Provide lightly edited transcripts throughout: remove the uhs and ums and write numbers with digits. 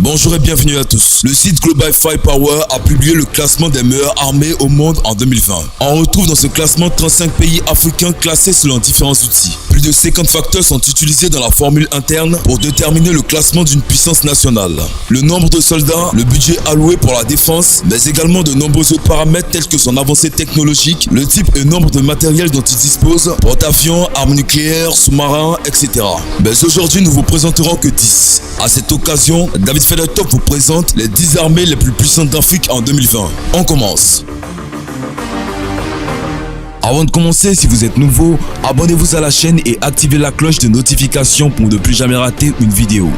Bonjour et bienvenue à tous. Le site Global Firepower a publié le classement des meilleures armées au monde en 2020. On retrouve dans ce classement 35 pays africains classés selon différents outils. Plus de 50 facteurs sont utilisés dans la formule interne pour déterminer le classement d'une puissance nationale. Le nombre de soldats, le budget alloué pour la défense, mais également de nombreux autres paramètres tels que son avancée technologique, le type et nombre de matériel dont il dispose, porte-avions, armes nucléaires, sous-marins, etc. Mais aujourd'hui, nous vous présenterons que 10. À cette occasion, David Feathertop vous présente les 10 armées les plus puissantes d'Afrique en 2020. On commence. Avant de commencer, si vous êtes nouveau, abonnez-vous à la chaîne et activez la cloche de notification pour ne plus jamais rater une vidéo.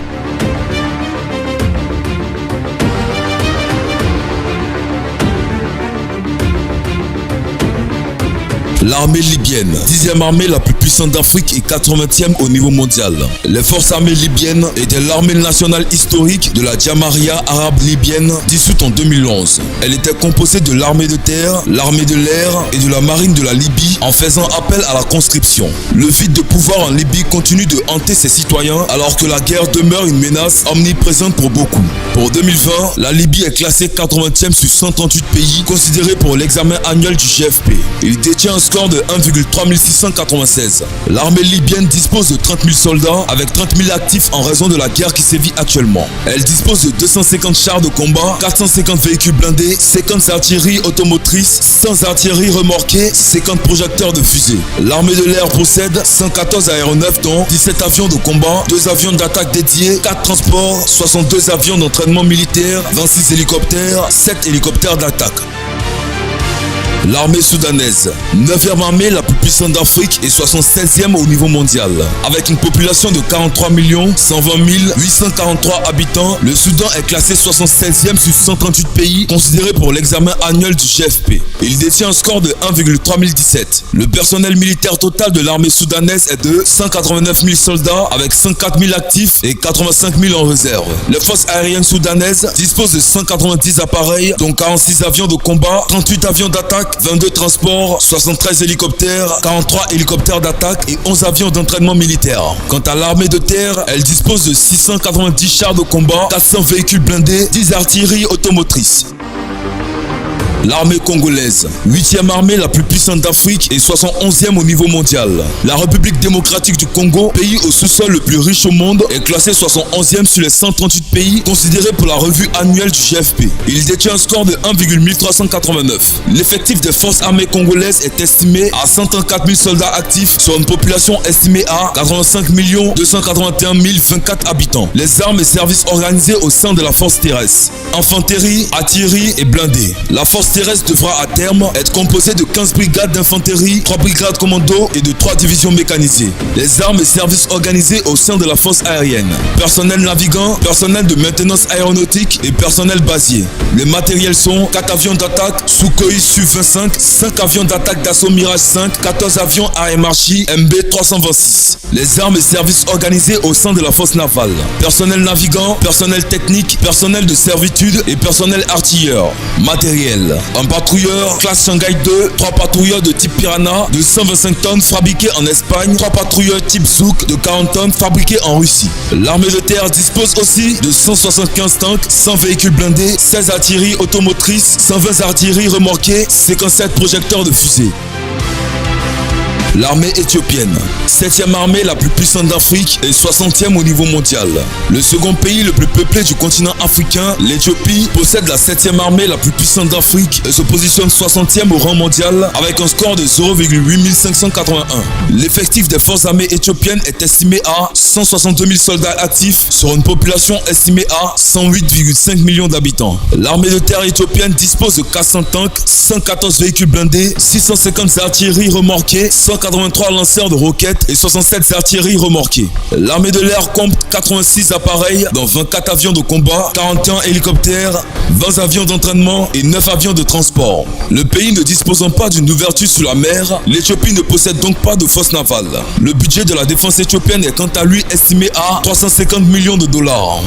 L'armée libyenne, 10e armée la plus puissante d'Afrique et 80e au niveau mondial. Les forces armées libyennes étaient l'armée nationale historique de la Jamaria arabe libyenne, dissoute en 2011. Elle était composée de l'armée de terre, l'armée de l'air et de la marine de la Libye en faisant appel à la conscription. Le vide de pouvoir en Libye continue de hanter ses citoyens alors que la guerre demeure une menace omniprésente pour beaucoup. Pour 2020, la Libye est classée 80e sur 138 pays considérés pour l'examen annuel du GFP. Il détient un score de 1,696. L'armée libyenne dispose de 30 000 soldats avec 30 000 actifs en raison de la guerre qui sévit actuellement. Elle dispose de 250 chars de combat, 450 véhicules blindés, 50 artilleries automotrices, 100 artilleries remorquées, 50 projecteurs de fusée. L'armée de l'air possède 114 aéronefs dont 17 avions de combat, 2 avions d'attaque dédiés, 4 transports, 62 avions d'entraînement militaire, 26 hélicoptères, 7 hélicoptères d'attaque. L'armée soudanaise, 9e armée la plus puissante d'Afrique et 76e au niveau mondial. Avec une population de 43 120 843 habitants, le Soudan est classé 76e sur 138 pays considérés pour l'examen annuel du GFP. Il détient un score de 1,3017. Le personnel militaire total de l'armée soudanaise est de 189 000 soldats avec 104 000 actifs et 85 000 en réserve. Les forces aériennes soudanaises disposent de 190 appareils, dont 46 avions de combat, 38 avions d'attaque, 22 transports, 73 hélicoptères, 43 hélicoptères d'attaque et 11 avions d'entraînement militaire. Quant à l'armée de terre, elle dispose de 690 chars de combat, 400 véhicules blindés, 10 artilleries automotrices. L'armée congolaise, 8e armée la plus puissante d'Afrique et 71e au niveau mondial. La République démocratique du Congo, pays au sous-sol le plus riche au monde, est classée 71e sur les 138 pays considérés pour la revue annuelle du GFP. Il détient un score de 1,1389. L'effectif des forces armées congolaises est estimé à 134 000 soldats actifs sur une population estimée à 85 281 024 habitants. Les armes et services organisés au sein de la force terrestre. Infanterie, artillerie et blindés. La force terrestre devra à terme être composée de 15 brigades d'infanterie, 3 brigades commando et de 3 divisions mécanisées. Les armes et services organisés au sein de la force aérienne. Personnel navigant, personnel de maintenance aéronautique et personnel basier. Les matériels sont 4 avions d'attaque Sukhoi Su-25, 5 avions d'attaque d'assaut Mirage 5, 14 avions AMRJ MB326. Les armes et services organisés au sein de la force navale. Personnel navigant, personnel technique, personnel de servitude et personnel artilleur. Matériel. Un patrouilleur classe Shanghai 2, 3 patrouilleurs de type Piranha de 125 tonnes fabriqués en Espagne, 3 patrouilleurs type Zouk de 40 tonnes fabriqués en Russie. L'armée de terre dispose aussi de 175 tanks, 100 véhicules blindés, 16 artilleries automotrices, 120 artilleries remorquées, 57 projecteurs de fusée. L'armée éthiopienne, 7e armée la plus puissante d'Afrique et 60e au niveau mondial. Le second pays le plus peuplé du continent africain, l'Éthiopie, possède la 7e armée la plus puissante d'Afrique et se positionne 60e au rang mondial avec un score de 0,8581. L'effectif des forces armées éthiopiennes est estimé à 162 000 soldats actifs sur une population estimée à 108,5 millions d'habitants. L'armée de terre éthiopienne dispose de 400 tanks, 114 véhicules blindés, 650 artilleries remorquées, 183 lanceurs de roquettes et 67 artilleries remorquées. L'armée de l'air compte 86 appareils, dont 24 avions de combat, 41 hélicoptères, 20 avions d'entraînement et 9 avions de transport. Le pays ne disposant pas d'une ouverture sur la mer, l'Éthiopie ne possède donc pas de force navale. Le budget de la défense éthiopienne est quant à lui estimé à 350 millions de dollars.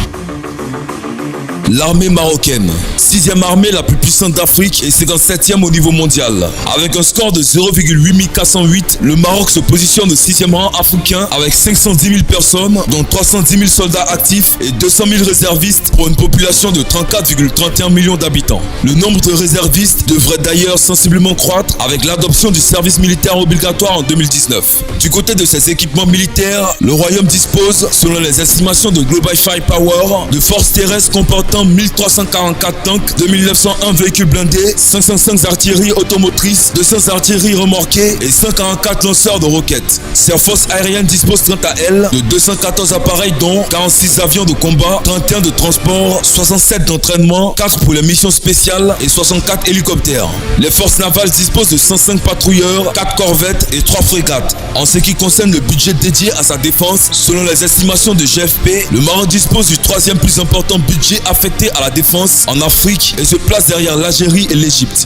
L'armée marocaine, 6e armée la plus puissante d'Afrique et 57e au niveau mondial. Avec un score de 0,8408, le Maroc se positionne au 6e rang africain avec 510 000 personnes, dont 310 000 soldats actifs et 200 000 réservistes pour une population de 34,31 millions d'habitants. Le nombre de réservistes devrait d'ailleurs sensiblement croître avec l'adoption du service militaire obligatoire en 2019. Du côté de ses équipements militaires, le royaume dispose, selon les estimations de Global Firepower, de forces terrestres comportant 1344 tanks, 2901 véhicules blindés, 505 artilleries automotrices, 200 artilleries remorquées et 144 lanceurs de roquettes. Ces forces aériennes disposent quant à elles de 214 appareils dont 46 avions de combat, 31 de transport, 67 d'entraînement, 4 pour les missions spéciales et 64 hélicoptères. Les forces navales disposent de 105 patrouilleurs, 4 corvettes et 3 frégates. En ce qui concerne le budget dédié à sa défense, selon les estimations de GFP, le Maroc dispose du 3e plus important budget affecté à la défense en Afrique et se place derrière l'Algérie et l'Égypte.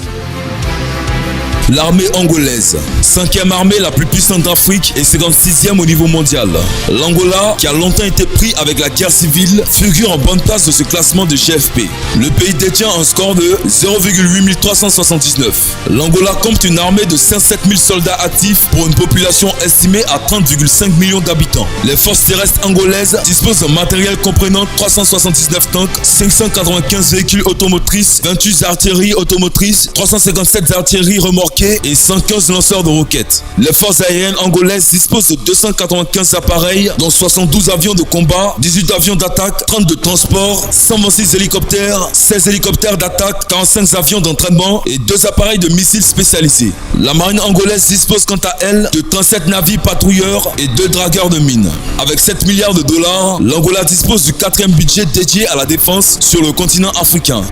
L'armée angolaise, 5e armée la plus puissante d'Afrique et 56e au niveau mondial. L'Angola, qui a longtemps été pris avec la guerre civile, figure en bonne place de ce classement de GFP. Le pays détient un score de 0,8379. L'Angola compte une armée de 107 000 soldats actifs pour une population estimée à 30,5 millions d'habitants. Les forces terrestres angolaises disposent d'un matériel comprenant 379 tanks, 595 véhicules automotrices, 28 artilleries automotrices, 357 artilleries remorquées et 115 lanceurs de roquettes. Les forces aériennes angolaises disposent de 295 appareils, dont 72 avions de combat, 18 avions d'attaque, 30 de transport, 126 hélicoptères, 16 hélicoptères d'attaque, 45 avions d'entraînement et 2 appareils de missiles spécialisés. La marine angolaise dispose quant à elle de 37 navires patrouilleurs et 2 dragueurs de mines. Avec 7 milliards de dollars, l'Angola dispose du 4e budget dédié à la défense sur le continent africain.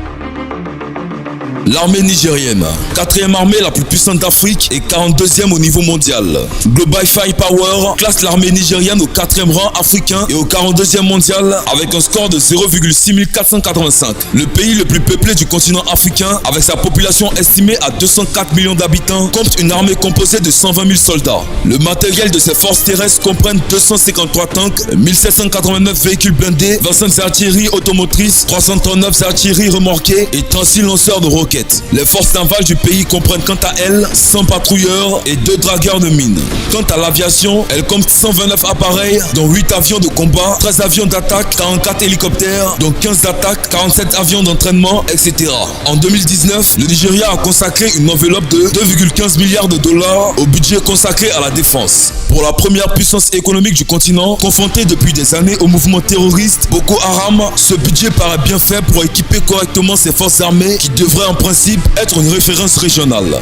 L'armée nigérienne, 4e armée la plus puissante d'Afrique et 42e au niveau mondial. Global Firepower classe l'armée nigérienne au 4e rang africain et au 42e mondial avec un score de 0,6485. Le pays le plus peuplé du continent africain, avec sa population estimée à 204 millions d'habitants, compte une armée composée de 120 000 soldats. Le matériel de ses forces terrestres comprend 253 tanks, 1789 véhicules blindés, 25 artilleries automotrices, 339 artilleries remorquées et 36 lanceurs de roquettes. Les forces navales du pays comprennent quant à elles 100 patrouilleurs et 2 dragueurs de mines. Quant à l'aviation, elle compte 129 appareils, dont 8 avions de combat, 13 avions d'attaque, 44 hélicoptères, dont 15 d'attaque, 47 avions d'entraînement, etc. En 2019, le Nigeria a consacré une enveloppe de 2,15 milliards de dollars au budget consacré à la défense. Pour la première puissance économique du continent, confrontée depuis des années au mouvement terroriste Boko Haram, ce budget paraît bien fait pour équiper correctement ses forces armées qui devraient en principe être une référence régionale.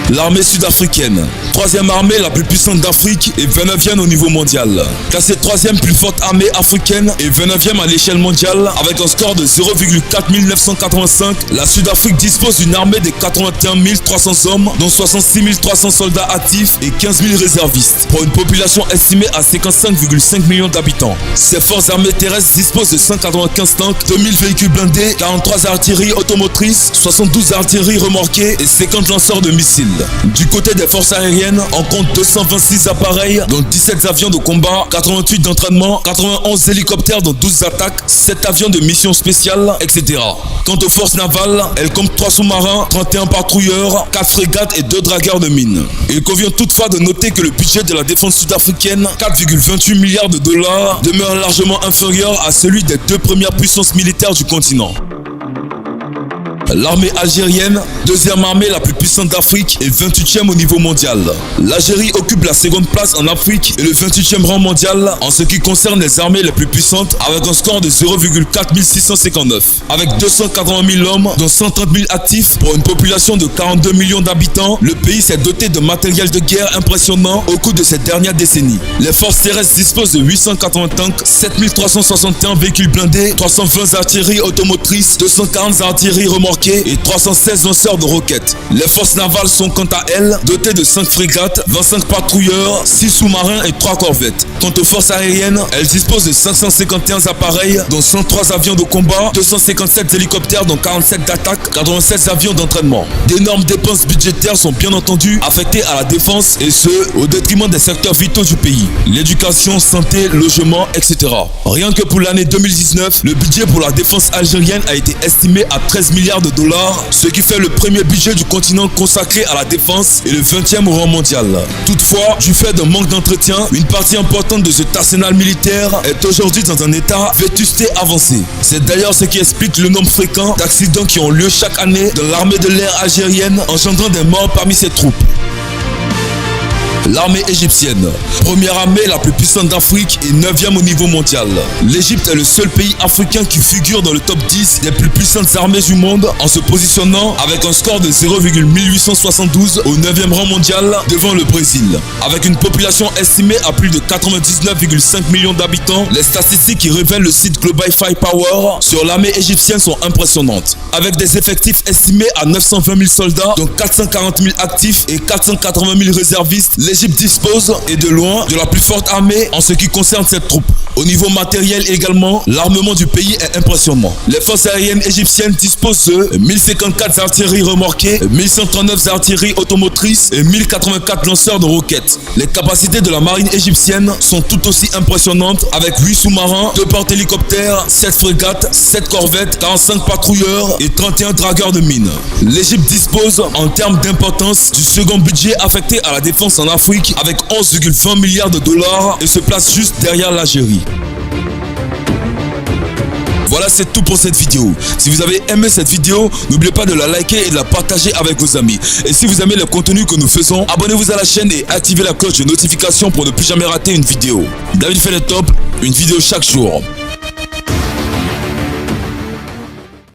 L'armée sud-africaine, 3e armée la plus puissante d'Afrique et 29e au niveau mondial. Classée 3e plus forte armée africaine et 29e à l'échelle mondiale avec un score de 0,4985, la Sud-Afrique dispose d'une armée de 81 300 hommes, dont 66 300 soldats actifs et 15 000 réservistes, pour une population estimée à 55,5 millions d'habitants. Ses forces armées terrestres disposent de 195 tanks, 2000 véhicules blindés, 43 artilleries automotrices, 72 artilleries remorquées et 50 lanceurs de missiles. Du côté des forces aériennes, on compte 226 appareils, dont 17 avions de combat, 88 d'entraînement, 91 hélicoptères dont 12 attaques, 7 avions de mission spéciale, etc. Quant aux forces navales, elles comptent 3 sous-marins, 31 patrouilleurs, 4 frégates et 2 dragueurs de mines. Il convient toutefois de noter que le budget de la défense sud-africaine, 4,28 milliards de dollars, demeure largement inférieur à celui des 2 premières puissances militaires du continent. L'armée algérienne, 2e armée la plus puissante d'Afrique et 28e au niveau mondial. L'Algérie occupe la 2e place en Afrique et le 28e rang mondial en ce qui concerne les armées les plus puissantes avec un score de 0,4659. Avec 280 000 hommes, dont 130 000 actifs pour une population de 42 millions d'habitants, le pays s'est doté de matériel de guerre impressionnant au cours de ces dernières décennies. Les forces terrestres disposent de 880 tanks, 7361 véhicules blindés, 320 artilleries automotrices, 240 artilleries remorquées remorqués et 316 lanceurs de roquettes. Les forces navales sont quant à elles dotées de 5 frégates, 25 patrouilleurs, 6 sous-marins et 3 corvettes. Quant aux forces aériennes, elles disposent de 551 appareils, dont 103 avions de combat, 257 hélicoptères, dont 47 d'attaque, 87 avions d'entraînement. D'énormes dépenses budgétaires sont bien entendu affectées à la défense et ce, au détriment des secteurs vitaux du pays. L'éducation, santé, logement, etc. Rien que pour l'année 2019, le budget pour la défense algérienne a été estimé à 13 milliards de dollars, ce qui fait le premier budget du continent consacré à la défense et le 20e au rang mondial. Toutefois, du fait d'un manque d'entretien, une partie importante de cet arsenal militaire est aujourd'hui dans un état vétusté avancé. C'est d'ailleurs ce qui explique le nombre fréquent d'accidents qui ont lieu chaque année dans l'armée de l'air algérienne, engendrant des morts parmi ses troupes. L'armée égyptienne, première armée la plus puissante d'Afrique et 9e au niveau mondial. L'Égypte est le seul pays africain qui figure dans le top 10 des plus puissantes armées du monde en se positionnant avec un score de 0,1872 au 9e rang mondial devant le Brésil. Avec une population estimée à plus de 99,5 millions d'habitants, les statistiques qui révèlent le site Global Firepower sur l'armée égyptienne sont impressionnantes. Avec des effectifs estimés à 920 000 soldats, dont 440 000 actifs et 480 000 réservistes, l'Égypte dispose, et de loin, de la plus forte armée en ce qui concerne cette troupe. Au niveau matériel également, l'armement du pays est impressionnant. Les forces aériennes égyptiennes disposent de 1054 artilleries remorquées, 1139 artilleries automotrices et 1084 lanceurs de roquettes. Les capacités de la marine égyptienne sont tout aussi impressionnantes avec 8 sous-marins, 2 porte-hélicoptères, 7 frégates, 7 corvettes, 45 patrouilleurs et 31 dragueurs de mines. L'Égypte dispose, en termes d'importance, du second budget affecté à la défense en Afrique avec 11,20 milliards de dollars et se place juste derrière l'Algérie. Voilà, c'est tout pour cette vidéo. Si vous avez aimé cette vidéo, n'oubliez pas de la liker et de la partager avec vos amis. Et si vous aimez le contenu que nous faisons, abonnez-vous à la chaîne et activez la cloche de notification pour ne plus jamais rater une vidéo. David fait le top, une vidéo chaque jour.